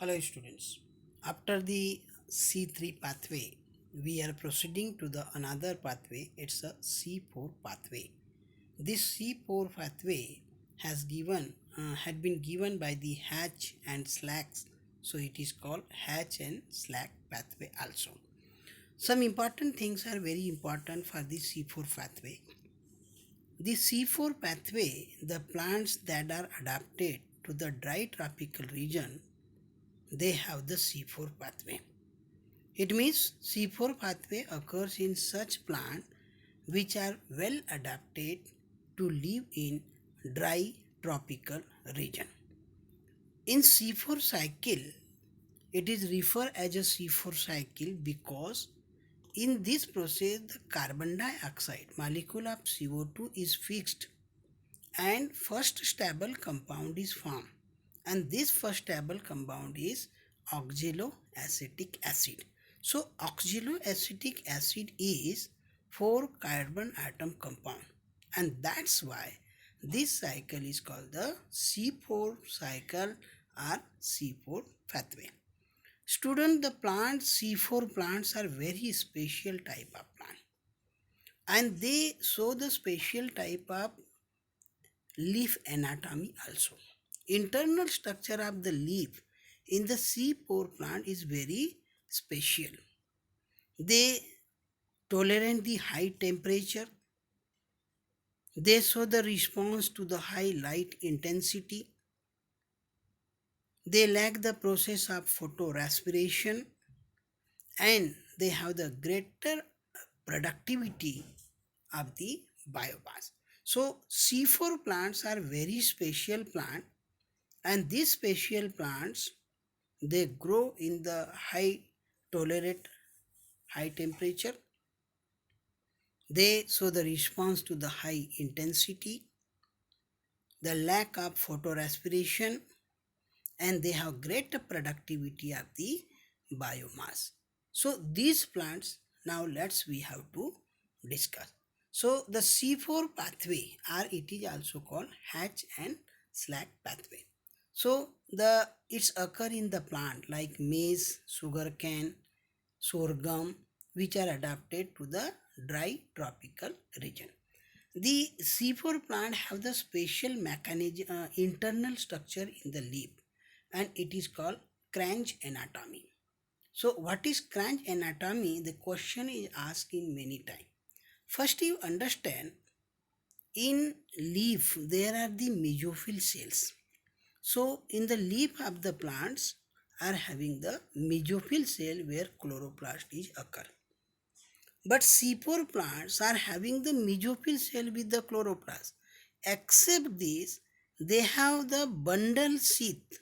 Hello students. After the C3 pathway, we are proceeding to the another pathway. It's a C4 pathway. This C4 pathway had been given by the Hatch and Slacks, so it is called Hatch and Slack pathway also. Some important things are very important for the C4 pathway. The C4 pathway, the plants that are adapted to the dry tropical region, they have the C4 pathway. It means C4 pathway occurs in such plants which are well adapted to live in dry tropical region. In C4 cycle, it is referred as a C4 cycle because in this process the carbon dioxide molecule of CO2 is fixed and first stable compound is formed, and this first stable compound is oxaloacetic acid. So oxaloacetic acid is 4 carbon atom compound, and that's why this cycle is called the C4 cycle or C4 pathway. Student, the plants C4 plants are very special type of plant, and they show the special type of leaf anatomy also. Internal structure of the leaf in the C4 plant is very special. They tolerate the high temperature. They show the response to the high light intensity. They lack the process of photorespiration, and they have the greater productivity of the biomass. So C4 plants are very special plant, and these special plants, they grow in the tolerate high temperature. They show the response to the high intensity, the lack of photorespiration, and they have greater productivity of the biomass. So these plants, now we have to discuss. So the C4 pathway, or it is also called Hatch and Slack pathway. So it's occur in the plant like maize, sugarcane, sorghum, which are adapted to the dry tropical region. The C4 plant have the special mechanism, internal structure in the leaf, and it is called cranch anatomy. So what is cranch anatomy? The question is asked in many times. First you understand, in leaf there are the mesophyll cells. So in the leaf of the plants are having the mesophyll cell where chloroplast is occur. But C4 plants are having the mesophyll cell with the chloroplast. Except this, they have the bundle sheath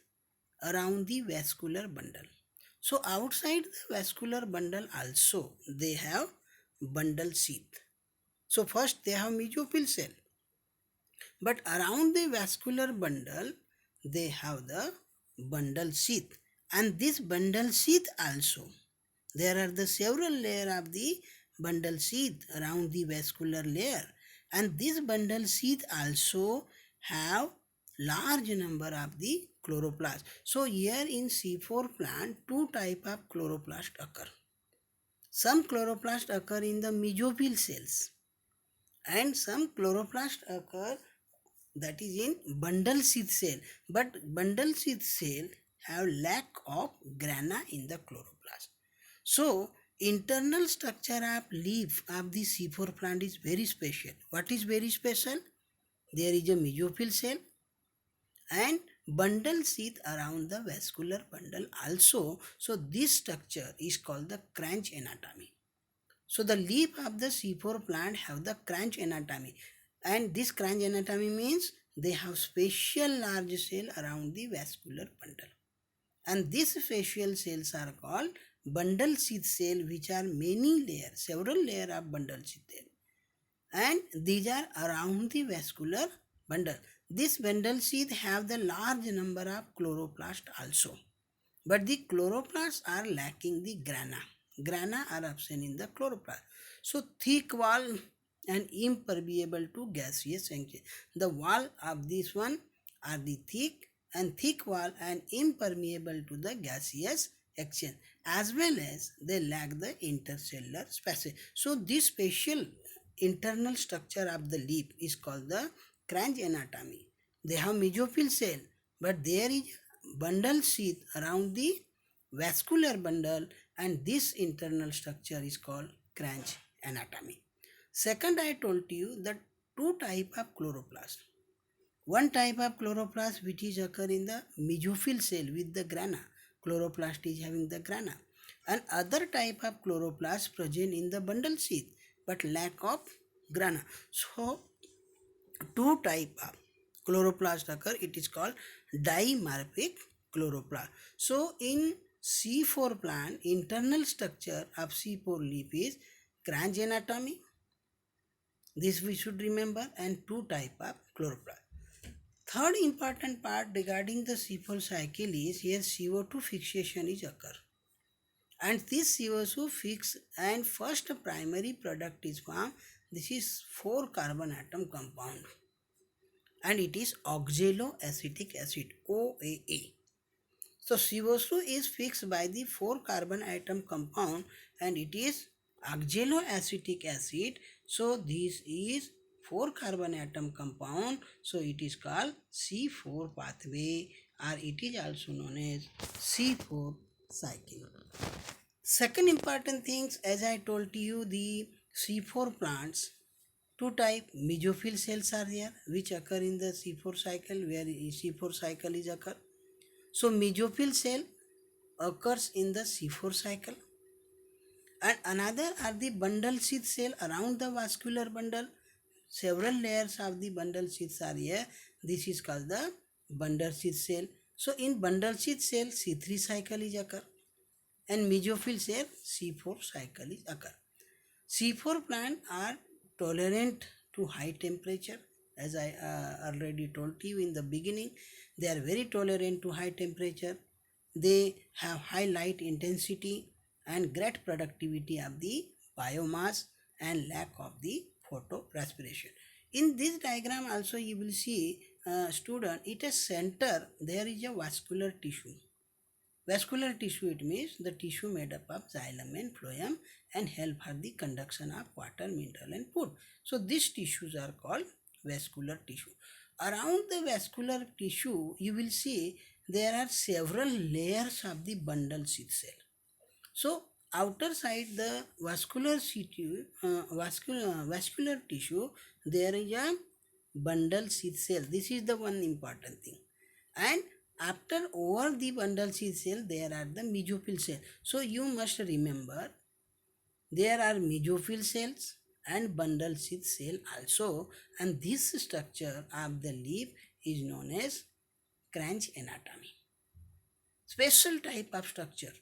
around the vascular bundle. So outside the vascular bundle also they have bundle sheath. So first they have mesophyll cell, but around the vascular bundle they have the bundle sheath, and this bundle sheath also, there are the several layer of the bundle sheath around the vascular layer, and this bundle sheath also have large number of the chloroplast. So here in C4 plant, two type of chloroplast occur. Some chloroplast occur in the mesophyll cells, and some chloroplast occur that is in bundle sheath cell. But bundle sheath cell have lack of grana in the chloroplast. So internal structure of leaf of the C4 plant is very special. What is very special? There is a mesophyll cell and bundle sheath around the vascular bundle also. So this structure is called the cranch anatomy. So the leaf of the C4 plant have the cranch anatomy, and this cranch anatomy means they have special large cell around the vascular bundle, and these facial cells are called bundle sheath cell, which are many layers, several layer of bundle sheath cell, and these are around the vascular bundle. This bundle sheath have the large number of chloroplast also, but the chloroplasts are lacking the grana. Grana are absent in the chloroplast. So thick wall and impermeable to gaseous exchange. The wall of this one are the thick and thick wall and impermeable to the gaseous exchange, as well as they lack the intercellular spaces. So this special internal structure of the leaf is called the Cranch anatomy. They have mesophyll cell, but there is bundle sheath around the vascular bundle, and this internal structure is called Cranch anatomy. Second, I told you that two type of chloroplast. One type of chloroplast which is occur in the mesophyll cell with the grana. Chloroplast is having the grana. And other type of chloroplast present in the bundle sheath but lack of grana. So two type of chloroplast occur. It is called dimorphic chloroplast. So in C4 plant, internal structure of C4 leaf is Cranch anatomy. This we should remember, and two type of chloroplast. Third important part regarding the C4 cycle is here CO2 fixation is occur. And this CO2 fix and first primary product is formed. This is 4 carbon atom compound. And it is oxaloacetic acid, OAA. So CO2 is fixed by the 4 carbon atom compound and it is oxaloacetic acid. So this is 4 carbon atom compound. So it is called C4 pathway, or it is also known as C4 cycle. Second important things, as I told you, the C4 plants, two type mesophyll cells are there which occur in the C4 cycle, where C4 cycle is occur. So mesophyll cell occurs in the C4 cycle, and another are the bundle sheath cell around the vascular bundle. Several layers of the bundle sheaths are here. This is called the bundle sheath cell. So in bundle sheath cell C3 cycle is occur, and mesophyll cell C4 cycle is occur. C4 plant are tolerant to high temperature. As I already told you in the beginning, they are very tolerant to high temperature. They have high light intensity and great productivity of the biomass and lack of the photorespiration. In this diagram also you will see, student, it is center there is a vascular tissue. Vascular tissue, it means the tissue made up of xylem and phloem and help for the conduction of water, mineral and food. So these tissues are called vascular tissue. Around the vascular tissue you will see there are several layers of the bundle sheath cell. So outer side the vascular tissue, there is a bundle sheath cell. This is the one important thing. And after over the bundle sheath cell there are the mesophyll cell. So you must remember there are mesophyll cells and bundle sheath cell also, and this structure of the leaf is known as Cranch anatomy. Special type of structure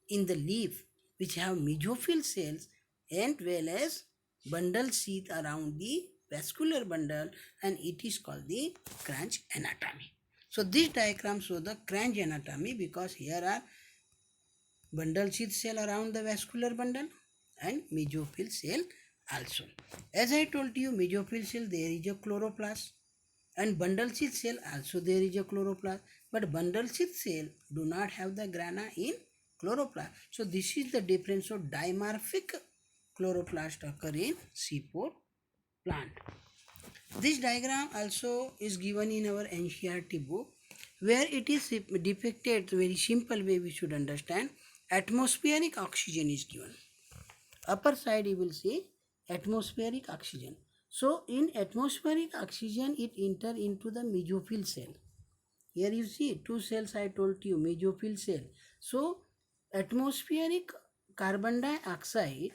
in the leaf which have mesophyll cells and well as bundle sheath around the vascular bundle, and it is called the Cranch anatomy. So this diagram shows the Cranch anatomy because here are bundle sheath cell around the vascular bundle and mesophyll cell also. As I told you, mesophyll cell there is a chloroplast, and bundle sheath cell also there is a chloroplast, but bundle sheath cell do not have the grana in chloroplast. So this is the difference of dimorphic chloroplast occur in C4 plant. This diagram also is given in our NCERT book, where it is depicted very simple way we should understand. Atmospheric oxygen is given. Upper side you will see atmospheric oxygen. So in atmospheric oxygen it enter into the mesophyll cell. Here you see two cells I told you, mesophyll cell. So atmospheric carbon dioxide,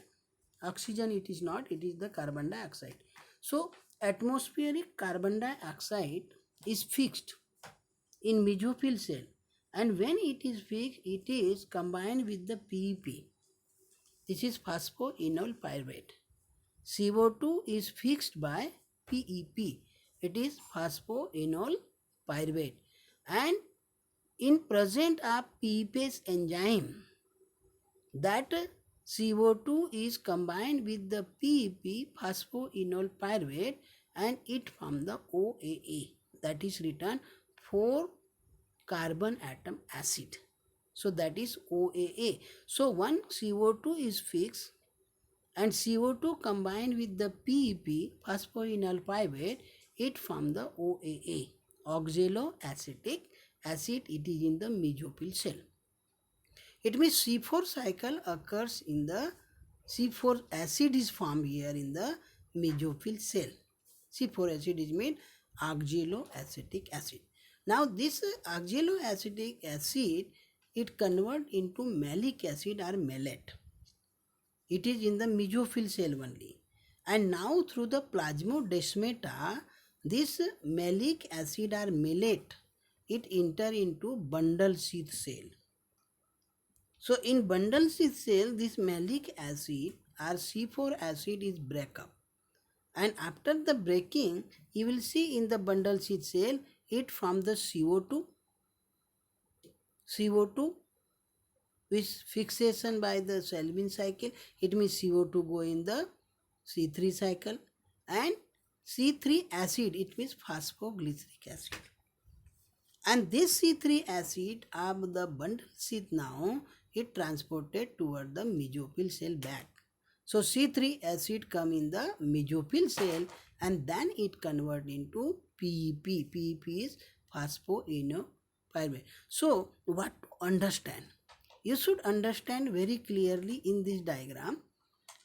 oxygen it is not, it is the carbon dioxide. So atmospheric carbon dioxide is fixed in mesophyll cell, and when it is fixed it is combined with the PEP. This is phosphoenol pyruvate. CO2 is fixed by PEP. It is phosphoenol pyruvate, and in present of PEPase enzyme, that CO2 is combined with the PEP phosphoenol pyruvate and it forms the OAA, that is written 4 carbon atom acid. So that is OAA. So one CO2 is fixed and CO2 combined with the PEP, phosphoenol pyruvate, it form the OAA, oxaloacetic acid. It is in the mesophyll cell. It means C4 cycle occurs in the C4 acid is formed here in the mesophyll cell. C4 acid is made oxaloacetic acid. Now this oxaloacetic acid, it convert into malic acid or malate. It is in the mesophyll cell only. And now through the plasmodesmata, this malic acid or malate, it enter into bundle sheath cell. So in bundle sheath cell, this malic acid or C4 acid is break up. And after the breaking, you will see in the bundle sheath cell, it from the CO2 with fixation by the Calvin cycle. It means CO2 go in the C3 cycle, and C3 acid, it means phosphoglyceric acid. And this C3 acid of the bundle sheath now, it transported toward the mesophyll cell back. So C3 acid come in the mesophyll cell and then it convert into PEP. PEP is phosphoenolpyruvate. So what to understand? You should understand very clearly in this diagram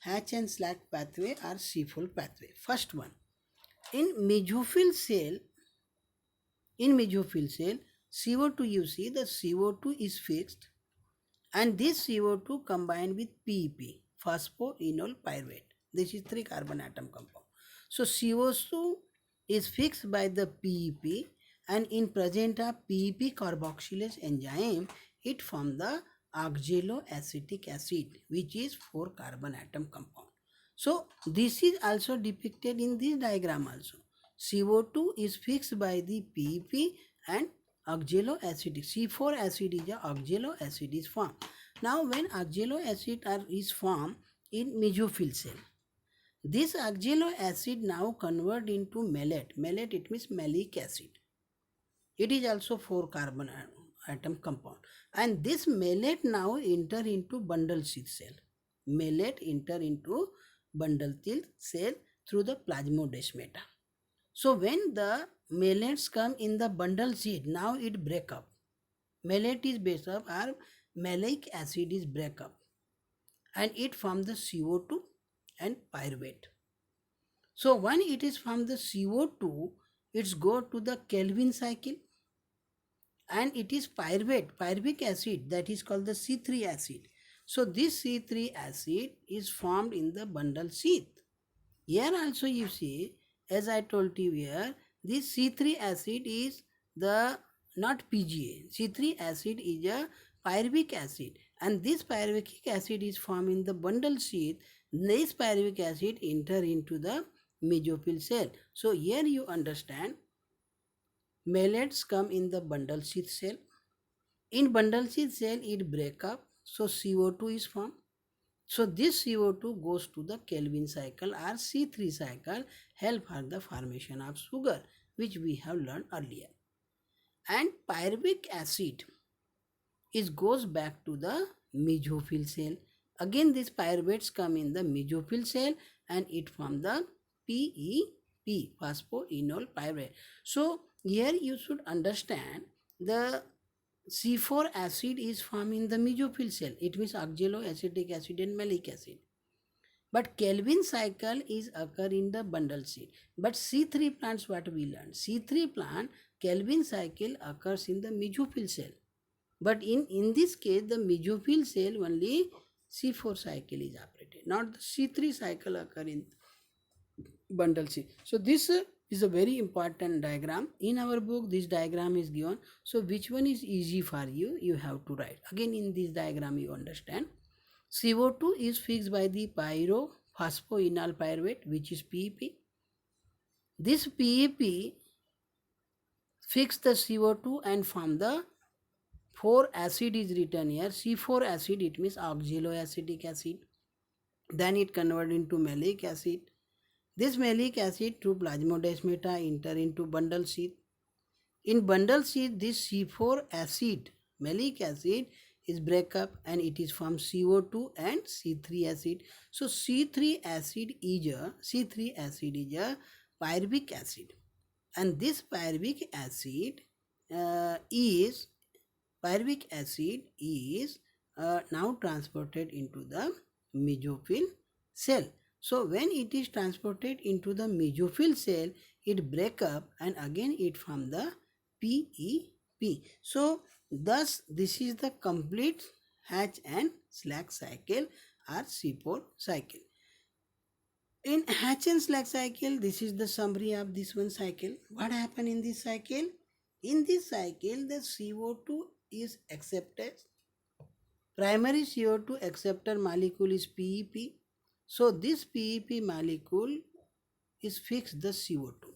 Hatch and Slack pathway or C4 pathway. First one, in mesophyll cell, CO2, you see the CO2 is fixed and this CO2 combined with PEP, phosphoenol pyruvate. This is 3 carbon atom compound. So CO2 is fixed by the PEP and in presence of PEP carboxylase enzyme, it forms the oxaloacetic acid, which is 4 carbon atom compound. So this is also depicted in this diagram also. CO2 is fixed by the PEP and oxaloacetic. C4 acid is a oxaloacid is formed. Now when oxaloacid is formed in mesophyll cell, this oxaloacid now convert into malate. Malate, it means malic acid. It is also 4 carbon atom compound. And this malate now enter into bundle sheath cell. Malate enter into bundle sheath cell through the plasmodesmata. So when the malates come in the bundle sheath, now it break up. Malate is based up or malic acid is break up and it form the CO2 and pyruvate. So when it is from the CO2, it's go to the Calvin cycle and it is pyruvic acid, that is called the C3 acid. So this C3 acid is formed in the bundle sheath. Here also you see, as I told you here, this C3 acid is the not PGA. C3 acid is a pyruvic acid and this pyruvic acid is formed in the bundle sheath. This pyruvic acid enter into the mesophyll cell. So here you understand, malates come in the bundle sheath cell. In bundle sheath cell, it break up, so CO2 is formed. So this CO2 goes to the Calvin cycle or C3 cycle, help for the formation of sugar, which we have learned earlier. And pyruvic acid is goes back to the mesophyll cell. Again, these pyruvates come in the mesophyll cell and it form the PEP, phosphoenol pyruvate. So here you should understand the C4 acid is formed in the mesophyll cell. It means oxaloacetic acid and malic acid. But Calvin cycle is occur in the bundle sheath. But C3 plants, what we learned? C3 plant, Calvin cycle occurs in the mesophyll cell. But in this case, the mesophyll cell only C4 cycle is operated, not the C3 cycle occur in bundle sheath. So this is a very important diagram. In our book, this diagram is given. So which one is easy for you? You have to write. Again, in this diagram, you understand. CO2 is fixed by the pyrophosphoenol pyruvate, which is PEP. This PEP fix the CO2 and form the 4 acid is written here. C4 acid, it means oxaloacetic acid. Then it convert into malic acid. This malic acid through plasmodesmata enter into bundle sheath. In bundle sheath, this C4 acid, malic acid, is break up and it is from CO2 and C3 acid. So C3 acid is a pyruvic acid, and this uh, is pyruvic acid is now transported into the mesophyll cell. So when it is transported into the mesophyll cell, it break up and again it form the PEP. So thus this is the complete Hatch and Slack cycle or C4 cycle. In Hatch and Slack cycle, this is the summary of this one cycle. What happened in this cycle? In this cycle, the CO2 is accepted. Primary CO2 acceptor molecule is PEP. So this PEP molecule is fixed the CO2,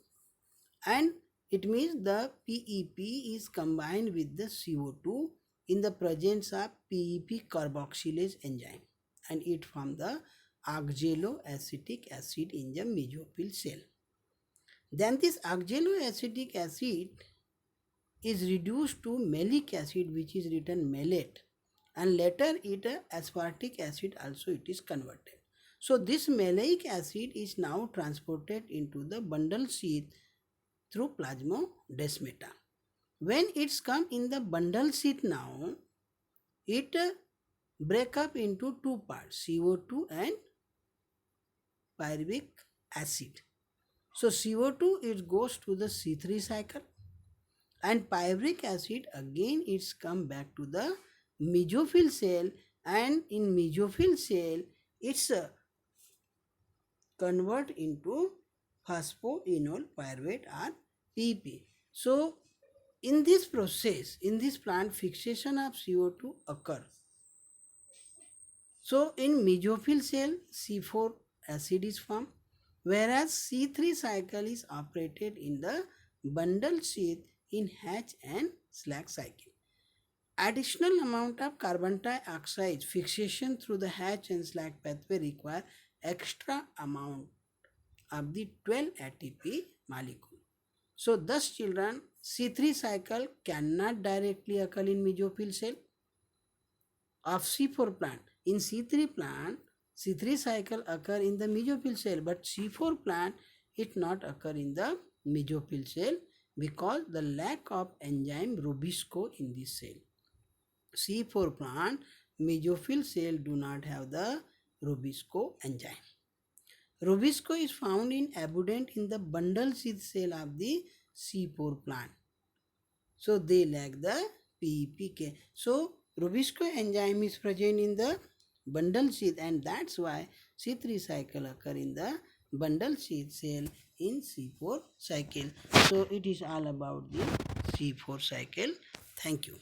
and it means the PEP is combined with the CO2 in the presence of PEP carboxylase enzyme, and it forms the oxaloacetic acid in the mesophyll cell. Then this oxaloacetic acid is reduced to malic acid, which is written malate, and later it aspartic acid also it is converted. So this maleic acid is now transported into the bundle sheath through plasmodesmata. When it's come in the bundle sheath now, it break up into two parts, CO2 and pyruvic acid. So CO2 it goes to the C3 cycle, and pyruvic acid again it's come back to the mesophyll cell, and in mesophyll cell it's convert into phosphoenol pyruvate or PP. So in this process, in this plant, fixation of CO2 occur. So in mesophyll cell, C4 acid is formed, whereas C3 cycle is operated in the bundle sheath in Hatch and Slack cycle. Additional amount of carbon dioxide fixation through the Hatch and Slack pathway require extra amount of the 12 ATP molecule. So thus children, C3 cycle cannot directly occur in mesophyll cell of C4 plant. In C3 plant, C3 cycle occur in the mesophyll cell, but C4 plant it not occur in the mesophyll cell because the lack of enzyme Rubisco in this cell. C4 plant mesophyll cell do not have the Rubisco enzyme. Rubisco is found in abundant in the bundle sheath cell of the C4 plant. So they lack the PEPK. So Rubisco enzyme is present in the bundle sheath, and that's why C3 cycle occur in the bundle sheath cell in C4 cycle. So it is all about the C4 cycle. Thank you.